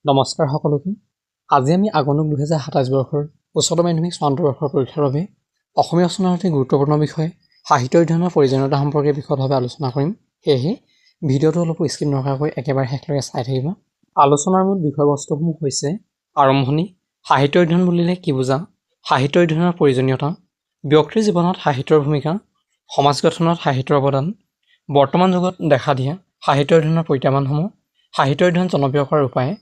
নমস্কাৰ সকলোকে। আজি আমি আগন্তুক 2027 বৰ্ষৰ উচ্চতৰ মাধ্যমিক চূড়ান্ত বৰ্ষৰ পৰীক্ষাৰ বাবে অসমীয়া ৰচনাৰ অতি গুৰুত্বপূৰ্ণ বিষয় সাহিত্য অধ্যয়নৰ প্ৰয়োজনীয়তা সম্পৰ্কে বিশদভাৱে আলোচনা কৰিম। সেয়েহে ভিডিঅ'টো অলপ স্কিপ নকৰাকৈ একেবাৰে শেষলৈকে চাই থাকিব। আলোচনাৰ মূল বিষয়বস্তুসমূহ হৈছে আৰম্ভণি, সাহিত্য অধ্যয়ন বুলিলে কি বুজা, সাহিত্য অধ্যয়নৰ প্ৰয়োজনীয়তা, ব্যক্তিৰ জীৱনত সাহিত্যৰ ভূমিকা, সমাজ গঠনত সাহিত্যৰ অৱদান, বৰ্তমান যুগত দেখা দিয়া সাহিত্য অধ্যয়নৰ প্ৰত্যাহ্বানসমূহ, সাহিত্য অধ্যয়ন জনপ্ৰিয় কৰাৰ উপায়,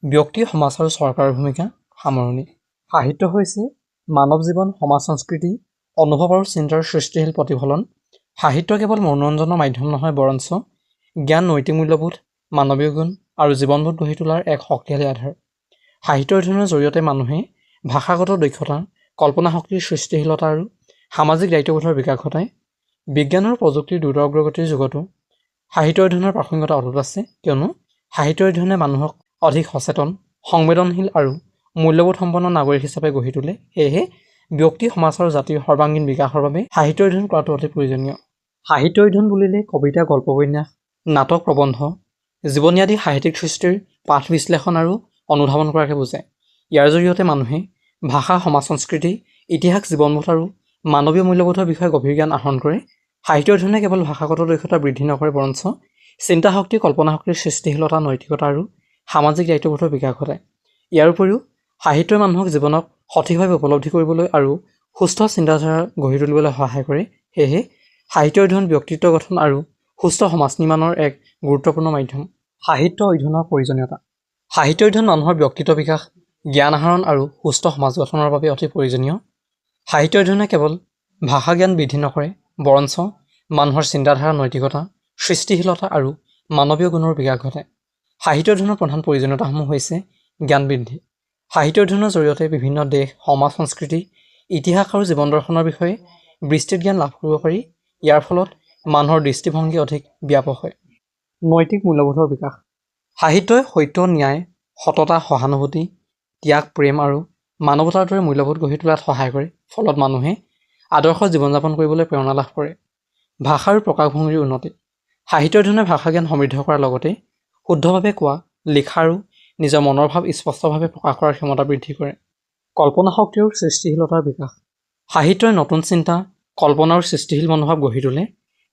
ব্যক্তি, সমাজ আৰু চৰকাৰৰ ভূমিকা, সামৰণি। সাহিত্য হৈছে মানৱ জীৱন, সমাজ সংস্কৃতি, অনুভৱ আৰু চিন্তাৰ সৃষ্টিশীল প্ৰতিফলন। সাহিত্য কেৱল মনোৰঞ্জনৰ মাধ্যম নহয়, বৰঞ্চ জ্ঞান, নৈতিক মূল্যবোধ, মানৱীয় গুণ আৰু জীৱনবোধ গঢ়ি তোলাৰ এক শক্তিশালী আধাৰ। সাহিত্য অধ্যয়নৰ জৰিয়তে মানুহে ভাষাগত দক্ষতা, কল্পনা শক্তিৰ সৃষ্টিশীলতা আৰু সামাজিক দায়িত্ববোধৰ বিকাশ ঘটায়। বিজ্ঞান আৰু প্ৰযুক্তিৰ দ্ৰুত অগ্ৰগতিৰ যুগতো সাহিত্য অধ্যয়নৰ প্ৰাসংগিকতা অটুট আছে, কিয়নো সাহিত্য অধ্যয়নে মানুহক অধিক সচেতন, সংবেদনশীল আৰু মূল্যবোধ সম্পন্ন নাগৰিক হিচাপে গঢ়ি তোলে। সেয়েহে ব্যক্তি, সমাজ আৰু জাতিৰ সৰ্বাংগীন বিকাশৰ বাবে সাহিত্য অধ্যয়ন কৰাটো অতি প্ৰয়োজনীয়। সাহিত্য অধ্যয়ন বুলিলে কবিতা, গল্প, উপন্যাস, নাটক, প্ৰবন্ধ, জীৱনী আদি সাহিত্যিক সৃষ্টিৰ পাঠ বিশ্লেষণ আৰু অনুধাৱন কৰাকে বুজায়। ইয়াৰ জৰিয়তে মানুহে ভাষা, সমাজ সংস্কৃতি, ইতিহাস, জীৱনবোধ আৰু মানৱীয় মূল্যবোধৰ বিষয়ে গভীৰ জ্ঞান আহৰণ কৰে। সাহিত্য অধ্যয়নে কেৱল ভাষাগত দক্ষতা বৃদ্ধি নকৰে, বৰঞ্চ চিন্তা শক্তি, কল্পনা শক্তিৰ সৃষ্টিশীলতা, নৈতিকতা আৰু সামাজিক দায়িত্ববোধৰ বিকাশ ঘটায়। ইয়াৰ উপৰিও সাহিত্যই মানুহক জীৱনক সঠিকভাৱে উপলব্ধি কৰিবলৈ আৰু সুস্থ চিন্তাধাৰা গঢ়ি তুলিবলৈ সহায় কৰে। সেয়েহে সাহিত্য অধ্যয়ন ব্যক্তিত্ব গঠন আৰু সুস্থ সমাজ নিৰ্মাণৰ এক গুৰুত্বপূৰ্ণ মাধ্যম। সাহিত্য অধ্যয়নৰ প্ৰয়োজনীয়তা। সাহিত্য অধ্যয়ন মানুহৰ ব্যক্তিত্ব বিকাশ, জ্ঞান আহৰণ আৰু সুস্থ সমাজ গঠনৰ বাবে অতি প্ৰয়োজনীয়। সাহিত্য অধ্যয়নে কেৱল ভাষা জ্ঞান বৃদ্ধি নকৰে, বৰঞ্চ মানুহৰ চিন্তাধাৰা, নৈতিকতা, সৃষ্টিশীলতা আৰু মানৱীয় গুণৰ বিকাশ ঘটায়। সাহিত্য অধ্যয়নৰ প্ৰধান প্ৰয়োজনীয়তাসমূহ হৈছে জ্ঞান বৃদ্ধি। সাহিত্য অধ্যয়নৰ জৰিয়তে বিভিন্ন দেশ, সমাজ, সংস্কৃতি, ইতিহাস আৰু জীৱন দৰ্শনৰ বিষয়ে বিস্তৃত জ্ঞান লাভ কৰিব পাৰি। ইয়াৰ ফলত মানুহৰ দৃষ্টিভংগী অধিক ব্যাপক হয়। নৈতিক মূল্যবোধৰ বিকাশ। সাহিত্যই সত্য, ন্যায়, সততা, সহানুভূতি, ত্যাগ, প্ৰেম আৰু মানৱতাৰ দৰে মূল্যবোধ গঢ়ি তোলাত সহায় কৰে। ফলত মানুহে আদৰ্শ জীৱন যাপন কৰিবলৈ প্ৰেৰণা লাভ কৰে। ভাষা আৰু প্ৰকাশভংগীৰ উন্নতি। সাহিত্য অধ্যয়নে ভাষা জ্ঞান সমৃদ্ধ কৰাৰ লগতে শুদ্ধভাৱে কোৱা, লিখা আৰু নিজৰ মনৰ ভাৱ স্পষ্টভাৱে প্ৰকাশ কৰাৰ ক্ষমতা বৃদ্ধি কৰে। কল্পনা শক্তি আৰু সৃষ্টিশীলতাৰ বিকাশ। সাহিত্যই নতুন চিন্তা, কল্পনা আৰু সৃষ্টিশীল মনোভাৱ গঢ়ি তোলে।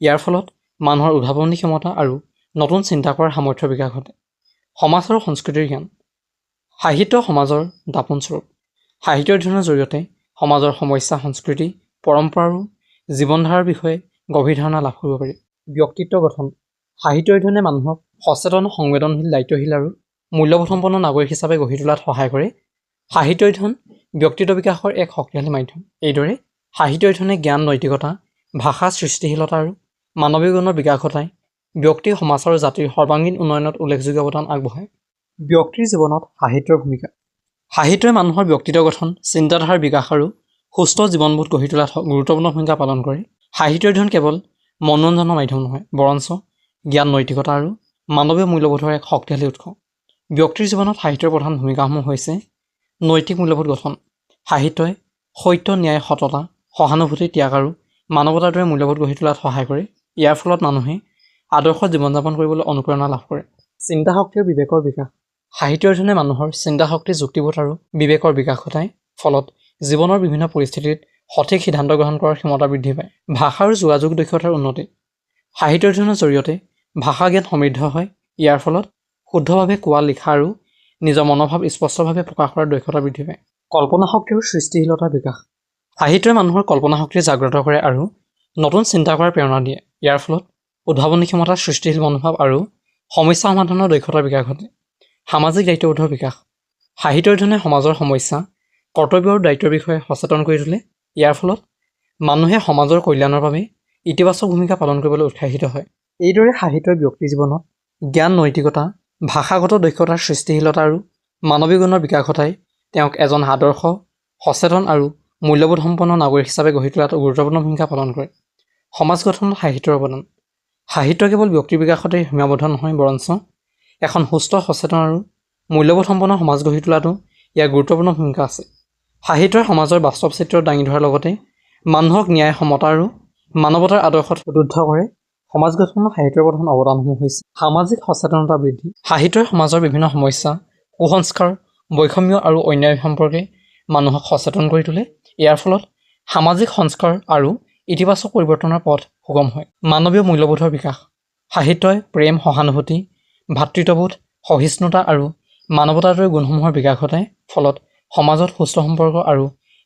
ইয়াৰ ফলত মানুহৰ উদ্ভাৱনী ক্ষমতা আৰু নতুন চিন্তা কৰাৰ সামৰ্থ্যৰ বিকাশ ঘটে। সমাজ আৰু সংস্কৃতিৰ জ্ঞান। সাহিত্য সমাজৰ দাপোনস্বৰূপ। সাহিত্য অধ্যয়নৰ জৰিয়তে সমাজৰ সমস্যা, সংস্কৃতি, পৰম্পৰা আৰু জীৱনধাৰাৰ বিষয়ে গভীৰ ধাৰণা লাভ কৰিব পাৰি। ব্যক্তিত্ব গঠন। সাহিত্য অধ্যয়নে মানুহক সচেতন, সংবেদনশীল, দায়িত্বশীল আৰু মূল্যবোধসম্পন্ন নাগৰিক হিচাপে গঢ়ি তোলাত সহায় কৰে। সাহিত্য অধ্যয়ন ব্যক্তিত্ব বিকাশৰ এক শক্তিশালী মাধ্যম। এইদৰে সাহিত্য অধ্যয়নে জ্ঞান, নৈতিকতা, ভাষা, সৃষ্টিশীলতা আৰু মানৱীয় গুণৰ বিকাশ ঘটায়। ব্যক্তি, সমাজ আৰু জাতিৰ সৰ্বাংগীন উন্নয়নত উল্লেখযোগ্য অৱদান আগবঢ়ায়। ব্যক্তিৰ জীৱনত সাহিত্যৰ ভূমিকা। সাহিত্যই মানুহৰ ব্যক্তিত্ব গঠন, চিন্তাধাৰাৰ বিকাশ আৰু সুস্থ জীৱনবোধ গঢ়ি তোলাত গুৰুত্বপূৰ্ণ ভূমিকা পালন কৰে। সাহিত্য অধ্যয়ন কেৱল মনোৰঞ্জনৰ মাধ্যম নহয়, বৰঞ্চ জ্ঞান, নৈতিকতা আৰু মানৱীয় মূল্যবোধৰ এক শক্তিশালী উৎস। ব্যক্তিৰ জীৱনত সাহিত্যৰ প্ৰধান ভূমিকাসমূহ হৈছে নৈতিক মূল্যবোধ গঠন। সাহিত্যই সত্য, ন্যায়, সততা, সহানুভূতি, ত্যাগ আৰু মানৱতাৰ দৰে মূল্যবোধ গঢ়ি তোলাত সহায় কৰে। ইয়াৰ ফলত মানুহে আদৰ্শ জীৱন যাপন কৰিবলৈ অনুপ্ৰেৰণা লাভ কৰে। চিন্তা শক্তি আৰু বিবেকৰ বিকাশ। সাহিত্য অধ্যয়নে মানুহৰ চিন্তা শক্তি, যুক্তিবোধ আৰু বিবেকৰ বিকাশ ঘটায়। ফলত জীৱনৰ বিভিন্ন পৰিস্থিতিত সঠিক সিদ্ধান্ত গ্ৰহণ কৰাৰ ক্ষমতা বৃদ্ধি পায়। ভাষা আৰু যোগাযোগ দক্ষতাৰ উন্নতি। সাহিত্য অধ্যয়নৰ জৰিয়তে ভাষা জ্ঞান সমৃদ্ধ হয়। ইয়াৰ ফলত শুদ্ধভাৱে কোৱা, লিখা আৰু নিজৰ মনোভাৱ স্পষ্টভাৱে প্ৰকাশ কৰাৰ দক্ষতা বৃদ্ধি পায়। কল্পনা শক্তি আৰু সৃষ্টিশীলতাৰ বিকাশ। সাহিত্যই মানুহৰ কল্পনা শক্তি জাগ্ৰত কৰে আৰু নতুন চিন্তা কৰাৰ প্ৰেৰণা দিয়ে। ইয়াৰ ফলত উদ্ভাৱনী ক্ষমতা, সৃষ্টিশীল মনোভাৱ আৰু সমস্যা সমাধানৰ দক্ষতাৰ বিকাশ ঘটে। সামাজিক দায়িত্ববোধৰ বিকাশ। সাহিত্য অধ্যয়নে সমাজৰ সমস্যা, কৰ্তব্য আৰু দায়িত্বৰ বিষয়ে সচেতন কৰি তোলে। ইয়াৰ ফলত মানুহে সমাজৰ কল্যাণৰ বাবে ইতিবাচক ভূমিকা পালন কৰিবলৈ উৎসাহিত হয়। এইদৰে সাহিত্যই ব্যক্তি জীৱনত জ্ঞান, নৈতিকতা, ভাষাগত দক্ষতাৰ সৃষ্টিশীলতা আৰু মানৱীয় গুণৰ বিকাশ ঘটাই তেওঁক এজন আদৰ্শ, সচেতন আৰু মূল্যবোধ সম্পন্ন নাগৰিক হিচাপে গঢ়ি তোলাত গুৰুত্বপূৰ্ণ ভূমিকা পালন কৰে। সমাজ গঠনত সাহিত্যৰ অৱদান। সাহিত্য কেৱল ব্যক্তিৰ বিকাশতে সীমাবদ্ধ নহয়, বৰঞ্চ এখন সুস্থ, সচেতন আৰু মূল্যবোধ সম্পন্ন সমাজ গঢ়ি তোলাতো ইয়াৰ গুৰুত্বপূৰ্ণ ভূমিকা আছে। সাহিত্যই সমাজৰ বাস্তৱ চিত্ৰ দাঙি ধৰাৰ লগতে মানুহক ন্যায়, সমতা আৰু মানৱতাৰ আদৰ্শত উদ্বুদ্ধ কৰে। সমাজ গঠনত সাহিত্যৰ প্ৰধান অৱদানসমূহ হৈছে সামাজিক সচেতনতা বৃদ্ধি। সাহিত্যই সমাজৰ বিভিন্ন সমস্যা, কুসংস্কাৰ বৈষম্য আৰু অন্যায় সম্পৰ্কে মানুহক সচেতন কৰি তোলে। ইয়াৰ ফলত সামাজিক সংস্কাৰ আৰু ইতিবাচক পৰিৱৰ্তনৰ পথ সুগম হয়। মানৱীয় মূল্যবোধৰ বিকাশ সাহিত্যই প্ৰেম সহানুভূতি ভাতৃত্ববোধ সহিষ্ণুতা আৰু মানৱতাৰ দৰে গুণসমূহৰ বিকাশ ঘটায়। ফলত সমাজত সুস্থ সম্পৰ্ক আৰু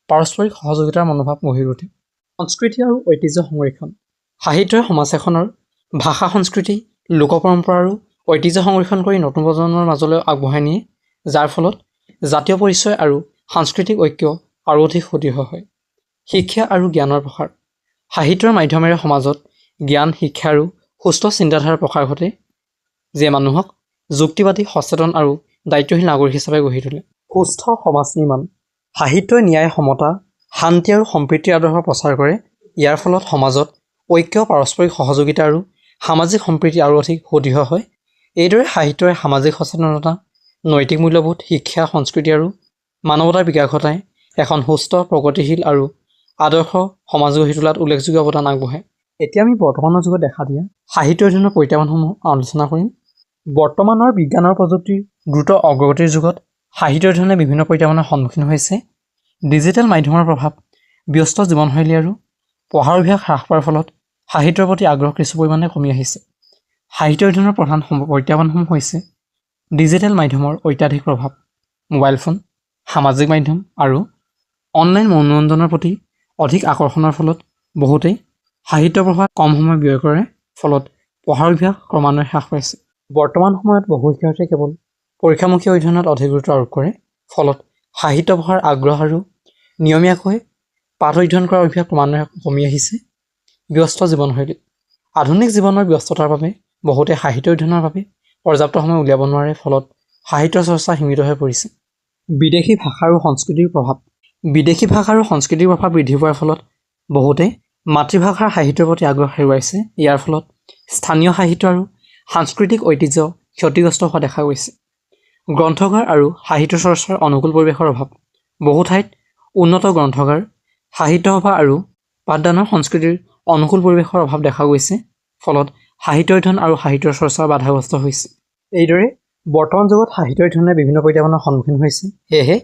পাৰস্পৰিক সহযোগিতাৰ মনোভাৱ গঢ়ি উঠে। সংস্কৃতি আৰু ঐতিহ্য সংৰক্ষণ সাহিত্যই সমাজ এখনৰ ভাষা সংস্কৃতি লোক পৰম্পৰা আৰু ঐতিহ্য সংৰক্ষণ কৰি নতুন প্ৰজন্মৰ মাজলৈ আগবঢ়াই নিয়ে, যাৰ ফলত জাতীয় পৰিচয় আৰু সাংস্কৃতিক ঐক্য আৰু অধিক সুদৃঢ় হয়। শিক্ষা আৰু জ্ঞানৰ প্ৰসাৰ সাহিত্যৰ মাধ্যমেৰে সমাজত জ্ঞান শিক্ষা আৰু সুস্থ চিন্তাধাৰাৰ প্ৰসাৰ ঘটে, যিয়ে মানুহক যুক্তিবাদী সচেতন আৰু দায়িত্বশীল নাগৰিক হিচাপে গঢ়ি তোলে। সুস্থ সমাজ নিৰ্মাণ সাহিত্যই ন্যায় সমতা শান্তি আৰু সম্প্ৰীতিৰ আদৰ্শ প্ৰচাৰ কৰে। ইয়াৰ ফলত সমাজত ঐক্য পাৰস্পৰিক সহযোগিতা আৰু সামাজিক সম্প্ৰীতি আৰু অধিক সুদৃঢ় হয়। এইদৰে সাহিত্যই সামাজিক সচেতনতা নৈতিক মূল্যবোধ শিক্ষা সংস্কৃতি আৰু মানৱতাৰ বিকাশ ঘটায় এখন সুস্থ প্ৰগতিশীল আৰু আদৰ্শ সমাজ গঢ়ি তোলাত উল্লেখযোগ্য অৱদান আগবঢ়ায়। এতিয়া আমি বৰ্তমানৰ যুগত দেখা দিয়া সাহিত্য অধ্যয়নৰ প্ৰত্যাহ্বানসমূহ আলোচনা কৰিম। বৰ্তমানৰ বিজ্ঞান আৰু প্ৰযুক্তিৰ দ্ৰুত অগ্ৰগতিৰ যুগত সাহিত্য অধ্যয়নে বিভিন্ন প্ৰত্যাহ্বানৰ সন্মুখীন হৈছে। ডিজিটেল মাধ্যমৰ প্ৰভাৱ ব্যস্ত জীৱনশৈলী আৰু পঢ়াৰ অভ্যাস হ্ৰাস পোৱাৰ ফলত সাহিত্যৰ প্ৰতি আগ্ৰহ কিছু পৰিমাণে কমি আহিছে। সাহিত্য অধ্যয়নৰ প্ৰধান প্ৰত্যাহ্বানসমূহ হৈছে ডিজিটেল মাধ্যমৰ অত্যাধিক প্ৰভাৱ মোবাইল ফোন সামাজিক মাধ্যম আৰু অনলাইন মনোৰঞ্জনৰ প্ৰতি অধিক আকৰ্ষণৰ ফলত বহুতেই সাহিত্য পঢ়াত কম সময় ব্যয় কৰে, ফলত পঢ়াৰ অভ্যাস ক্ৰমান্বয়ে হ্ৰাস পাইছে। বৰ্তমান সময়ত বহু শিক্ষাৰ্থীয়ে কেৱল পৰীক্ষামুখী অধ্যয়নত অধিক গুৰুত্ব আৰোপ কৰে, ফলত সাহিত্য পঢ়াৰ আগ্ৰহ আৰু নিয়মীয়াকৈ পাঠ অধ্যয়ন কৰাৰ অভ্যাস ক্ৰমান্বয়ে কমি আহিছে। ব্যস্ত জীৱনশৈলী আধুনিক জীৱনৰ ব্যস্ততাৰ বাবে বহুতে সাহিত্য অধ্যয়নৰ বাবে পৰ্যাপ্ত সময় উলিয়াব নোৱাৰে, ফলত সাহিত্য চৰ্চা সীমিত হৈ পৰিছে। বিদেশী ভাষা আৰু সংস্কৃতিৰ প্ৰভাৱ বিদেশী ভাষা আৰু সংস্কৃতিৰ প্ৰভাৱ বৃদ্ধি পোৱাৰ ফলত বহুতে মাতৃভাষাৰ সাহিত্যৰ প্ৰতি আগ্ৰহ হেৰুৱাইছে। ইয়াৰ ফলত স্থানীয় সাহিত্য আৰু সাংস্কৃতিক ঐতিহ্য ক্ষতিগ্ৰস্ত হোৱা দেখা গৈছে। গ্ৰন্থগাৰ আৰু সাহিত্য চৰ্চাৰ অনুকূল পৰিৱেশৰ অভাৱ বহু ঠাইত উন্নত গ্ৰন্থগাৰ সাহিত্য সভা আৰু পাঠদানৰ সংস্কৃতিৰ অনুকূল পৰিৱেশৰ অভাৱ দেখা গৈছে, ফলত সাহিত্য অধ্যয়ন আৰু সাহিত্যৰ চৰ্চা বাধাগ্ৰস্ত হৈছে। এইদৰে বৰ্তমান যুগত সাহিত্য অধ্যয়নে বিভিন্ন প্ৰত্যাহ্বানৰ সন্মুখীন হৈছে। সেয়েহে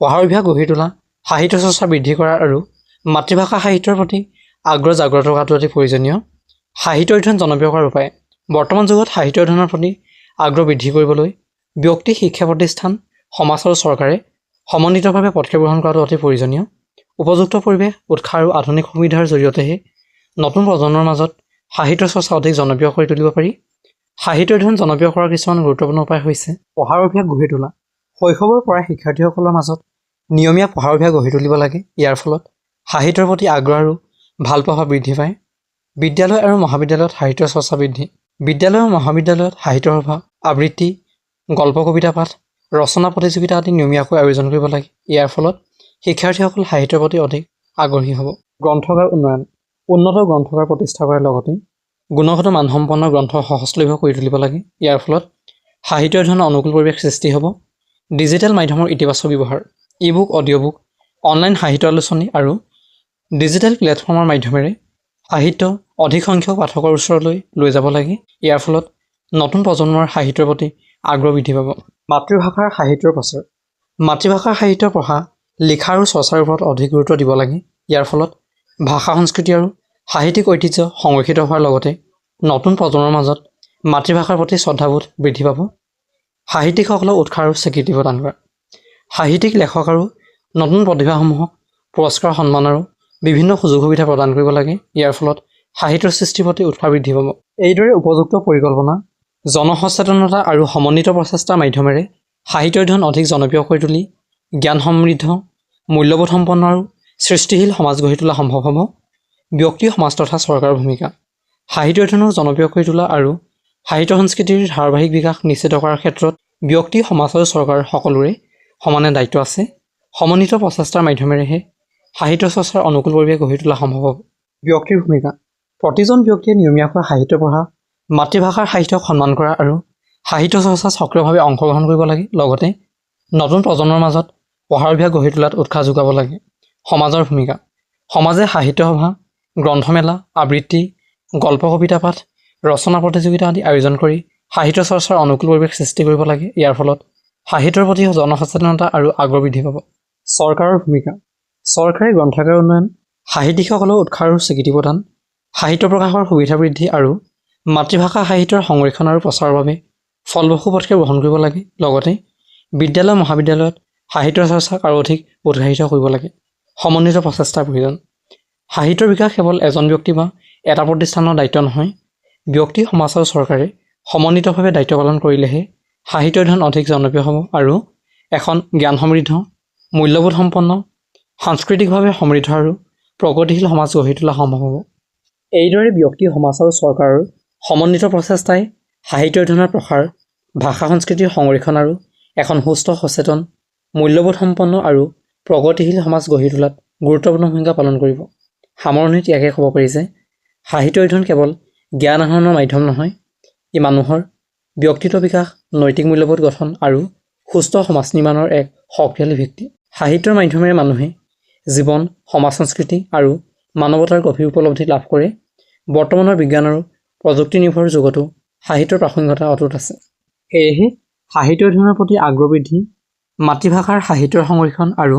পঢ়াৰ অভ্যাস গঢ়ি তোলা সাহিত্য চৰ্চা বৃদ্ধি কৰা আৰু মাতৃভাষা সাহিত্যৰ প্ৰতি আগ্ৰহ জাগ্ৰত কৰাটো অতি প্ৰয়োজনীয়। সাহিত্য অধ্যয়ন জনপ্ৰিয় কৰাৰ উপায় বৰ্তমান যুগত সাহিত্য অধ্যয়নৰ প্ৰতি আগ্ৰহ বৃদ্ধি কৰিবলৈ ব্যক্তি শিক্ষা প্ৰতিষ্ঠান সমাজ আৰু চৰকাৰে সমন্বিতভাৱে পদক্ষেপ গ্ৰহণ কৰাটো অতি প্ৰয়োজনীয়। উপযুক্ত পৰিৱেশ উৎসাহ আৰু আধুনিক সুবিধাৰ জৰিয়তেহে নতুন প্ৰজন্মৰ মাজত সাহিত্য চৰ্চা অধিক জনপ্ৰিয় কৰি তুলিব পাৰি। সাহিত্য অধ্যয়ন জনপ্ৰিয় কৰাৰ কিছুমান গুৰুত্বপূৰ্ণ উপায় হৈছে পঢ়াৰ অভ্যাস গঢ়ি তোলা শৈশৱৰ পৰাই শিক্ষাৰ্থীসকলৰ মাজত নিয়মীয়া পঢ়াৰ অভ্যাস গঢ়ি তুলিব লাগে। ইয়াৰ ফলত সাহিত্যৰ প্ৰতি আগ্ৰহ আৰু ভাল প্ৰভাৱ বৃদ্ধি পায়। বিদ্যালয় আৰু মহাবিদ্যালয়ত সাহিত্য চৰ্চা বৃদ্ধি বিদ্যালয় আৰু মহাবিদ্যালয়ত সাহিত্য সভা আবৃত্তি গল্প কবিতা পাঠ ৰচনা প্ৰতিযোগিতা আদি নিয়মীয়াকৈ আয়োজন কৰিব লাগে। ইয়াৰ ফলত শিক্ষাৰ্থীসকল সাহিত্যৰ প্ৰতি অধিক আগ্ৰহী হ'ব। গ্ৰন্থগাৰ উন্নয়ন উন্নত গ্ৰন্থগাৰ প্ৰতিষ্ঠা কৰাৰ লগতে গুণগত মানসম্পন্ন গ্ৰন্থ সহজলভ্য কৰি তুলিব লাগে। ইয়াৰ ফলত সাহিত্য অধ্যয়নৰ অনুকূল পৰিৱেশ সৃষ্টি হ'ব। ডিজিটেল মাধ্যমৰ ইতিবাচক ব্যৱহাৰ ই বুক অডিঅ' বুক অনলাইন সাহিত্য আলোচনী আৰু ডিজিটেল প্লেটফৰ্মৰ মাধ্যমেৰে সাহিত্য অধিক সংখ্যক পাঠকৰ ওচৰলৈ লৈ যাব লাগে। ইয়াৰ ফলত নতুন প্ৰজন্মৰ সাহিত্যৰ প্ৰতি আগ্ৰহ বৃদ্ধি পাব। মাতৃভাষাৰ সাহিত্যৰ প্ৰচাৰ মাতৃভাষাৰ সাহিত্য পঢ়া লিখা আৰু চৰ্চাৰ ওপৰত অধিক গুৰুত্ব দিব লাগে। ইয়াৰ ফলত ভাষা সংস্কৃতি আৰু সাহিত্যিক ঐতিহ্য সংৰক্ষিত হোৱাৰ লগতে নতুন প্ৰজন্মৰ মাজত মাতৃভাষাৰ প্ৰতি শ্ৰদ্ধাবোধ বৃদ্ধি পাব। সাহিত্যিকসকলক উৎসাহ আৰু স্বীকৃতি প্ৰদান কৰা সাহিত্যিক লেখক আৰু নতুন প্ৰতিভাসমূহক পুৰস্কাৰ সন্মান আৰু বিভিন্ন সুযোগ সুবিধা প্ৰদান কৰিব লাগে। ইয়াৰ ফলত সাহিত্যৰ সৃষ্টিৰ প্ৰতি উৎসাহ বৃদ্ধি পাব। এইদৰে উপযুক্ত পৰিকল্পনা জনসচেতনতা আৰু সমন্বিত প্ৰচেষ্টাৰ মাধ্যমেৰে সাহিত্য অধ্যয়ন অধিক জনপ্ৰিয় কৰি তুলি জ্ঞান সমৃদ্ধ মূল্যবোধ সম্পন্ন আৰু সৃষ্টিশীল সমাজ গঢ়ি তোলা সম্ভৱ হ'ব। ব্যক্তি সমাজ তথা চৰকাৰৰ ভূমিকা সাহিত্য অধ্যয়নক জনপ্ৰিয় কৰি তোলা আৰু সাহিত্য সংস্কৃতিৰ ধাৰাবাহিক বিকাশ নিশ্চিত কৰাৰ ক্ষেত্ৰত ব্যক্তি সমাজ আৰু চৰকাৰ সকলোৰে সমানে দায়িত্ব আছে। সমন্বিত প্ৰচেষ্টাৰ মাধ্যমেৰেহে সাহিত্য চৰ্চাৰ অনুকূল পৰিৱেশ গঢ়ি তোলা সম্ভৱ হ'ব। ব্যক্তিৰ ভূমিকা প্ৰতিজন ব্যক্তিয়ে নিয়মীয়াকৈ সাহিত্য পঢ়া মাতৃভাষাৰ সাহিত্যক সন্মান কৰা আৰু সাহিত্য চৰ্চা সক্ৰিয়ভাৱে অংশগ্ৰহণ কৰিব লাগে। লগতে নতুন প্ৰজন্মৰ মাজত পঢ়াৰ অভ্যাস গঢ়ি তোলাত উৎসাহ যোগাব লাগে। সমাজৰ ভূমিকা সমাজে সাহিত্য সভা গ্ৰন্থমেলা আবৃত্তি গল্প কবিতা পাঠ ৰচনা প্ৰতিযোগিতা আদি আয়োজন কৰি সাহিত্য চৰ্চাৰ অনুকূল পৰিৱেশ সৃষ্টি কৰিব লাগে। ইয়াৰ ফলত সাহিত্যৰ প্ৰতি জনসচেতনতা আৰু আগ্ৰহ বৃদ্ধি পাব। চৰকাৰৰ ভূমিকা। চৰকাৰে গ্ৰন্থাগাৰ উন্নয়ন, সাহিত্যিকসকলক উৎসাহ আৰু স্বীকৃতি প্ৰদান, সাহিত্য প্ৰকাশৰ সুবিধা বৃদ্ধি আৰু মাতৃভাষা সাহিত্যৰ সংৰক্ষণ আৰু প্ৰচাৰৰ বাবে ফলপ্ৰসূ পদক্ষেপ গ্ৰহণ কৰিব লাগে। লগতে বিদ্যালয় মহাবিদ্যালয়ত সাহিত্যৰ চৰ্চাক আৰু অধিক উৎসাহিত কৰিব লাগে। সমন্বিত প্ৰচেষ্টাৰ প্ৰয়োজন। সাহিত্যৰ বিকাশ কেৱল এজন ব্যক্তি বা এটা প্ৰতিষ্ঠানৰ দায়িত্ব নহয়। ব্যক্তি, সমাজ আৰু চৰকাৰে সমন্বিতভাৱে দায়িত্ব পালন কৰিলেহে সাহিত্য অধ্যয়ন অধিক জনপ্ৰিয় হ'ব আৰু এখন জ্ঞান সমৃদ্ধ, মূল্যবোধ সম্পন্ন, সাংস্কৃতিকভাৱে সমৃদ্ধ আৰু প্ৰগতিশীল সমাজ গঢ়ি তোলা সম্ভৱ হ'ব। এইদৰে ব্যক্তি, সমাজ আৰু চৰকাৰৰ সমন্বিত প্ৰচেষ্টাই সাহিত্য অধ্যয়নৰ প্ৰসাৰ, ভাষা সংস্কৃতিৰ সংৰক্ষণ আৰু এখন সুস্থ, সচেতন, মূল্যবোধ সম্পন্ন আৰু প্ৰগতিশীল সমাজ গঢ়ি তোলাত গুৰুত্বপূৰ্ণ ভূমিকা পালন কৰিব। সামৰণিত ইয়াকে ক'ব পাৰি যে সাহিত্য অধ্যয়ন কেৱল জ্ঞান আহৰণৰ মাধ্যম নহয়, ই মানুহৰ ব্যক্তিত্ব বিকাশ, নৈতিক মূল্যবোধ গঠন আৰু সুস্থ সমাজ নিৰ্মাণৰ এক শক্তিশালী ভিত্তি। সাহিত্যৰ মাধ্যমেৰে মানুহে জীৱন, সমাজ সংস্কৃতি আৰু মানৱতাৰ গভীৰ উপলব্ধি লাভ কৰে। বৰ্তমানৰ বিজ্ঞান আৰু প্ৰযুক্তি নিৰ্ভৰ যুগতো সাহিত্যৰ প্ৰাসংগিকতা অটুট আছে। সেয়েহে সাহিত্য অধ্যয়নৰ প্ৰতি আগ্ৰহ বৃদ্ধি, মাতৃভাষাৰ সাহিত্যৰ সংৰক্ষণ আৰু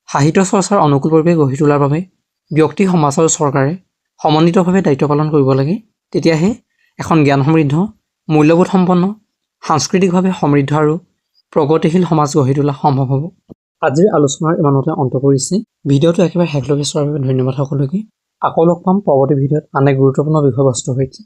সাহিত্য চৰ্চাৰ অনুকূল পৰিৱেশ গঢ়ি তোলাৰ বাবে ব্যক্তি, সমাজ আৰু চৰকাৰে সমন্বিতভাৱে দায়িত্ব পালন কৰিব লাগে। তেতিয়াহে এখন জ্ঞান সমৃদ্ধ, মূল্যবোধ সম্পন্ন, সাংস্কৃতিকভাৱে সমৃদ্ধ আৰু প্ৰগতিশীল সমাজ গঢ়ি তোলা সম্ভৱ হ'ব। আজিৰ আলোচনাৰ ইমানতে অন্ত পৰিছে। ভিডিঅ'টো একেবাৰে শেষলৈকে চোৱাৰ বাবে ধন্যবাদ সকলোকে। আকৌ লগ পাম পৰৱৰ্তী ভিডিঅ'ত আন এক গুৰুত্বপূৰ্ণ বিষয়বস্তুৰ সৈতে।